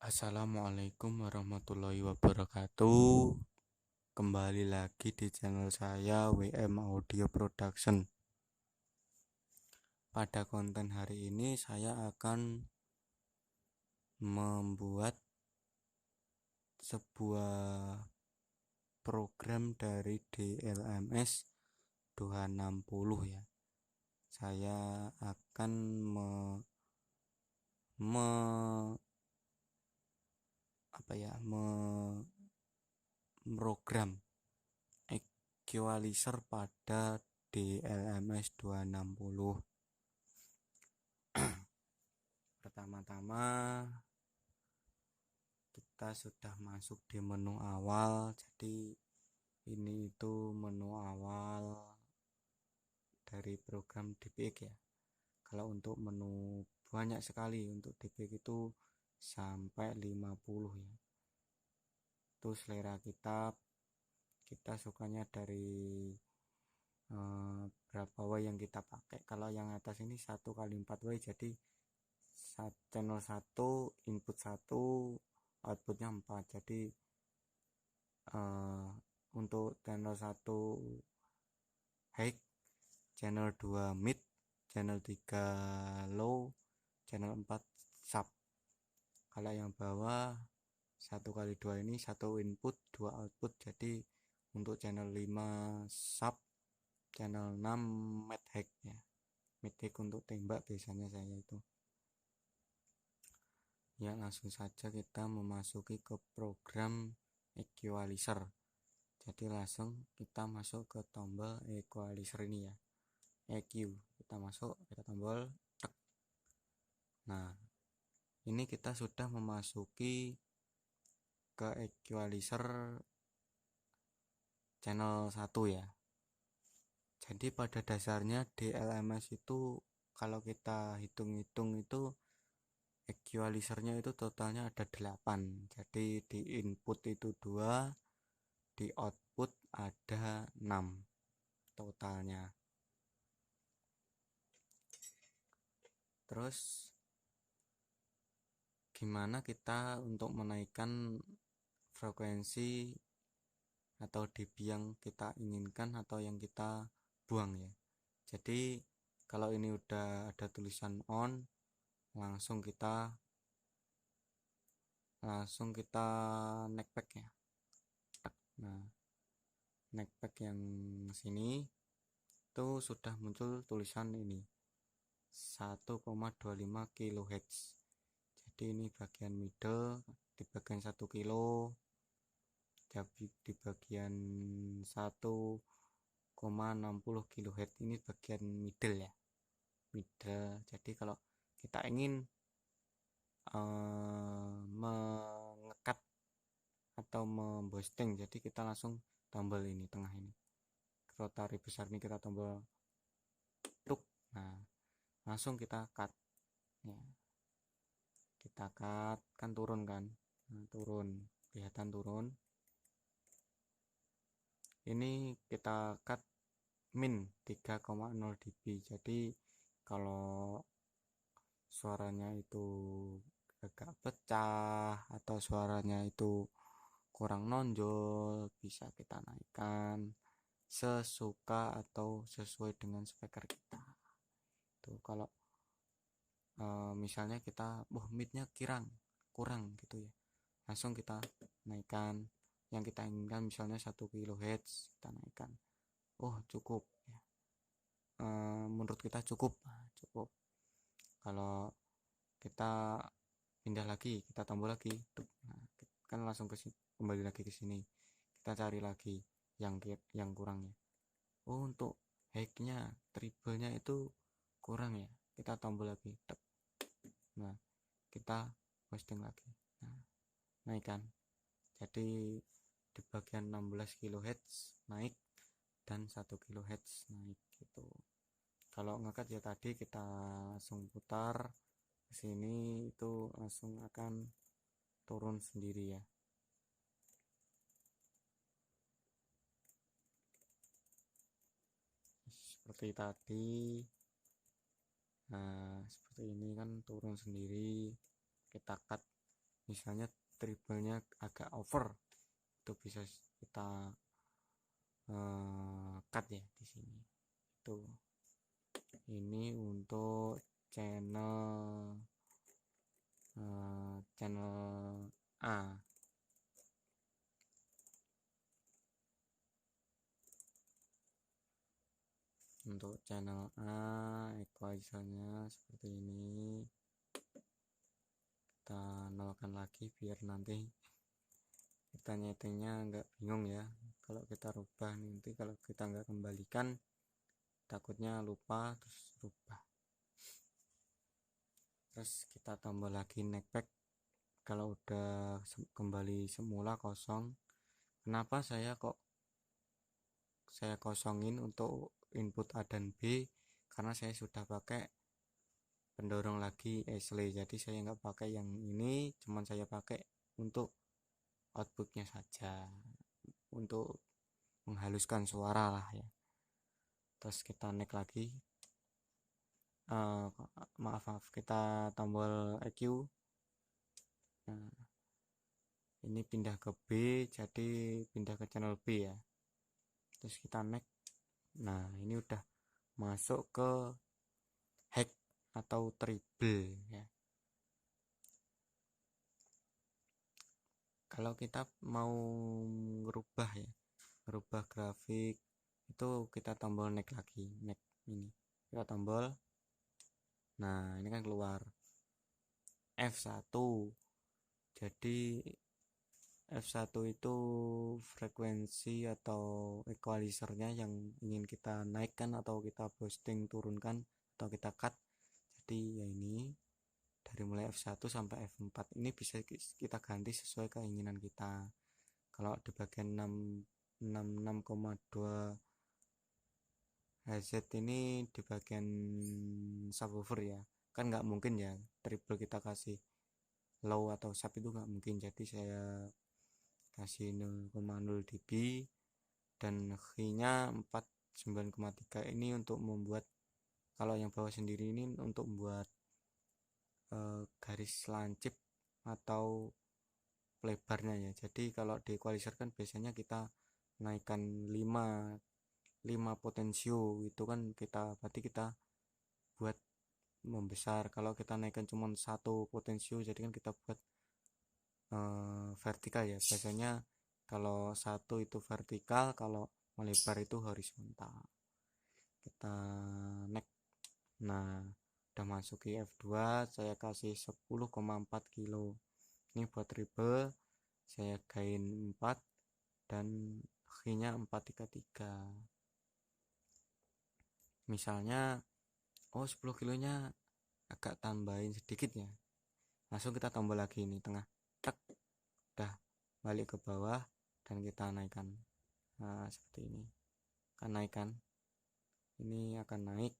Assalamualaikum warahmatullahi wabarakatuh. Kembali lagi di channel saya WM Audio Production. Pada konten hari ini saya akan membuat sebuah program dari DLMS 260 ya. Saya akan program equalizer pada DLMS 260. Pertama-tama kita sudah masuk di menu awal. Jadi ini itu menu awal dari program DPX ya. Kalau untuk menu banyak sekali, untuk DPX itu sampai 50 ya. Itu selera kita sukanya dari berapa way yang kita pakai. Kalau yang atas ini 1x4 way, jadi channel 1 input 1 outputnya 4. Jadi untuk channel 1 high, channel 2 mid, channel 3 low, channel 4 sub. Kalau yang bawah 1x2 ini 1 input 2 output, jadi untuk channel 5 sub, channel 6 mid high ya. Mid high untuk tembak biasanya saya itu ya. Langsung saja kita memasuki ke program equalizer. Jadi langsung kita masuk ke tombol equalizer ini ya, EQ. Kita masuk, kita tombol tek. Nah, ini kita sudah memasuki ke equalizer channel 1 ya. Jadi pada dasarnya DLMS itu kalau kita hitung-hitung itu equalizernya itu totalnya ada 8. Jadi di input itu 2, di output ada 6 totalnya. Terus gimana kita untuk menaikkan frekuensi atau dB yang kita inginkan atau yang kita buang ya. Jadi kalau ini udah ada tulisan on, langsung kita neck back ya. Nah, neck back yang sini itu sudah muncul tulisan ini 1,25 kHz. Jadi ini bagian middle, di bagian 1 kilo, di bagian 1,60 kHz ini bagian middle ya, middle. Jadi kalau kita ingin mengekat atau memboosting, jadi kita langsung tombol ini tengah ini, rotary besar ini kita tombol tuk. Nah, langsung kita cut ya. Kita cut, kan turun kan. Nah, turun, kelihatan turun. Ini kita cut min 3,0 dB. Jadi kalau suaranya itu agak pecah atau suaranya itu kurang nonjol, bisa kita naikkan sesuka atau sesuai dengan speaker kita. Tuh kalau misalnya kita midnya kurang gitu ya, langsung kita naikkan yang kita inginkan, misalnya 1 kHz kita naikkan. Cukup ya. Menurut kita cukup. Kalau kita pindah lagi, kita tombol lagi, nah, kan langsung kembali lagi ke sini. Kita cari lagi yang kurangnya. Untuk high-nya, treble-nya itu kurang ya. Kita tombol lagi. Nah, kita posting lagi. Nah, naikkan. Jadi di bagian 16 kHz naik dan 1 kHz naik gitu. Kalau ngekat ya tadi kita langsung putar ke sini, itu langsung akan turun sendiri ya. Seperti tadi. Nah, seperti ini kan turun sendiri. Kita cut misalnya triplenya agak over, itu bisa kita cut ya di sini. Itu ini untuk channel A. Untuk channel A equalizernya seperti ini, kita nolkan lagi biar nanti kita nyetingnya nggak bingung ya. Kalau kita rubah nanti, kalau kita nggak kembalikan takutnya lupa terus rubah. Terus kita tambah lagi neckback. Kalau udah kembali semula kosong, kenapa saya kosongin untuk input A dan B? Karena saya sudah pakai pendorong lagi Ashley, jadi saya nggak pakai yang ini, cuman saya pakai untuk outputnya saja, untuk menghaluskan suara lah ya. Terus kita next lagi, maaf kita tombol EQ. Nah, ini pindah ke B, jadi pindah ke channel B ya. Terus kita next. Nah, ini udah masuk ke hack atau treble ya. Kalau kita mau ngerubah ya, ngerubah grafik, itu kita tombol next lagi, next ini. Kita tombol. Nah, ini kan keluar F1. Jadi F1 itu frekuensi atau equalizernya yang ingin kita naikkan atau kita boosting, turunkan atau kita cut. Jadi ya ini dari mulai F1 sampai F4 ini bisa kita ganti sesuai keinginan kita. Kalau di bagian 66,2 Hz ini di bagian subwoofer ya, kan nggak mungkin ya triple kita kasih low atau sub, itu nggak mungkin. Jadi saya kasih 0,0 dB dan key nya 49,3. ini untuk membuat, kalau yang bawah sendiri ini untuk membuat garis lancip atau lebarnya ya. Jadi kalau di equalizer kan biasanya kita naikkan 5 potensio, itu kan kita berarti kita buat membesar. Kalau kita naikkan cuma 1 potensio, jadi kan kita buat vertikal ya. Biasanya kalau 1 itu vertikal, kalau melebar itu horizontal. Kita next. Nah, udah masuk ke F2, saya kasih 10,4 kilo. Ini buat treble, saya gain 4 dan key nya 433. Misalnya 10 kilonya agak tambahin sedikit ya, langsung kita tambah lagi ini tengah, tak, udah balik ke bawah dan kita naikkan. Nah, seperti ini kan naikkan, ini akan naik.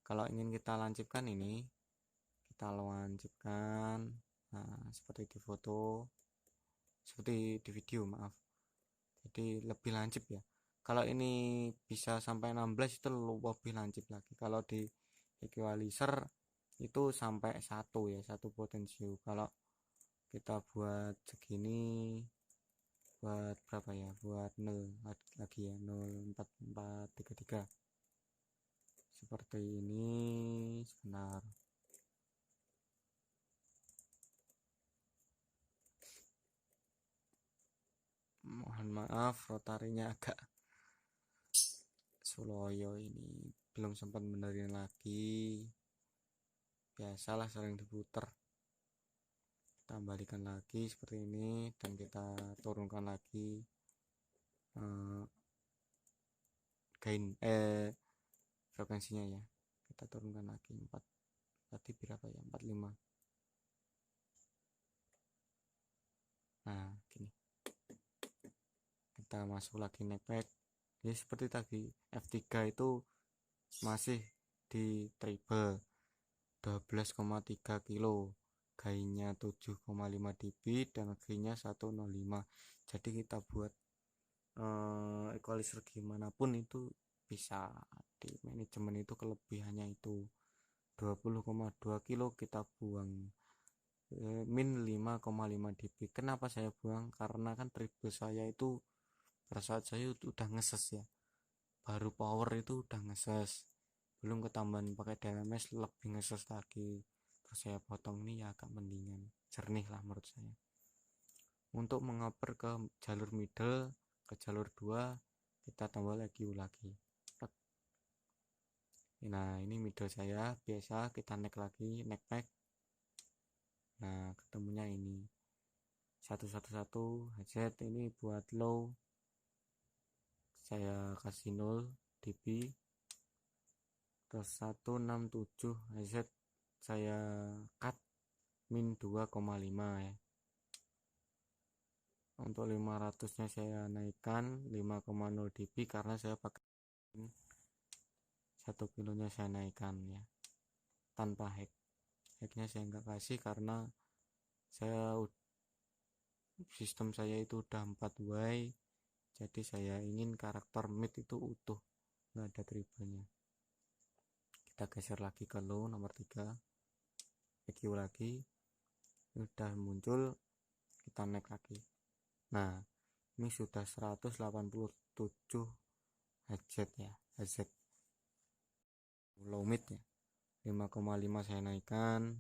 Kalau ingin kita lancipkan ini, kita lancipkan. Nah, seperti di foto, seperti di video, maaf. Jadi lebih lancip ya. Kalau ini bisa sampai 16 itu lebih lancip lagi. Kalau di equalizer itu sampai 1 ya, 1 potensio. Kalau kita buat segini, buat berapa ya, buat 0 lagi ya, 0,4433 seperti ini. Sebentar, mohon maaf rotarinya agak suloyo, ini belum sempat benerin lagi, biasalah sering diputer. Kita kembalikan lagi seperti ini dan kita turunkan lagi gain frekuensinya ya. Kita turunkan lagi 4, tadi berapa ya, 45. Nah gini, kita masuk lagi neckback ya. Seperti tadi F3 itu masih di treble 12,3 kilo, gainnya 7,5 dB dan gainnya 105. Jadi kita buat equalizer gimana pun itu bisa. Di manajemen itu kelebihannya itu 20,2 kilo kita buang min 5,5 dB. Kenapa saya buang? Karena kan treadmill saya itu pada saat saya udah ngeses ya, baru power itu udah ngeses, belum ketambahan pakai DLMS lebih ngeses lagi. Terus saya potong, ini ya agak mendingan, jernih lah menurut saya. Untuk mengoper ke jalur middle, ke jalur 2 kita tambah lagi. Nah ini middle saya biasa, kita naik lagi, naik. Nah ketemunya ini 111 headset. Ini buat low saya kasih 0 dB. Terus 167 headset saya cut min 2,5 ya. Untuk 500 nya saya naikkan 5,0 dB karena saya pakai 1 kilonya saya naikkan ya, tanpa hacknya saya nggak kasih karena sistem saya itu udah 4 way, jadi saya ingin karakter mid itu utuh, nggak ada tribalnya. Kita geser lagi ke low nomor 3, EQ lagi, udah muncul, kita naik lagi. Nah ini sudah 187 headset ya, headset low mid ya. 5,5 saya naikkan,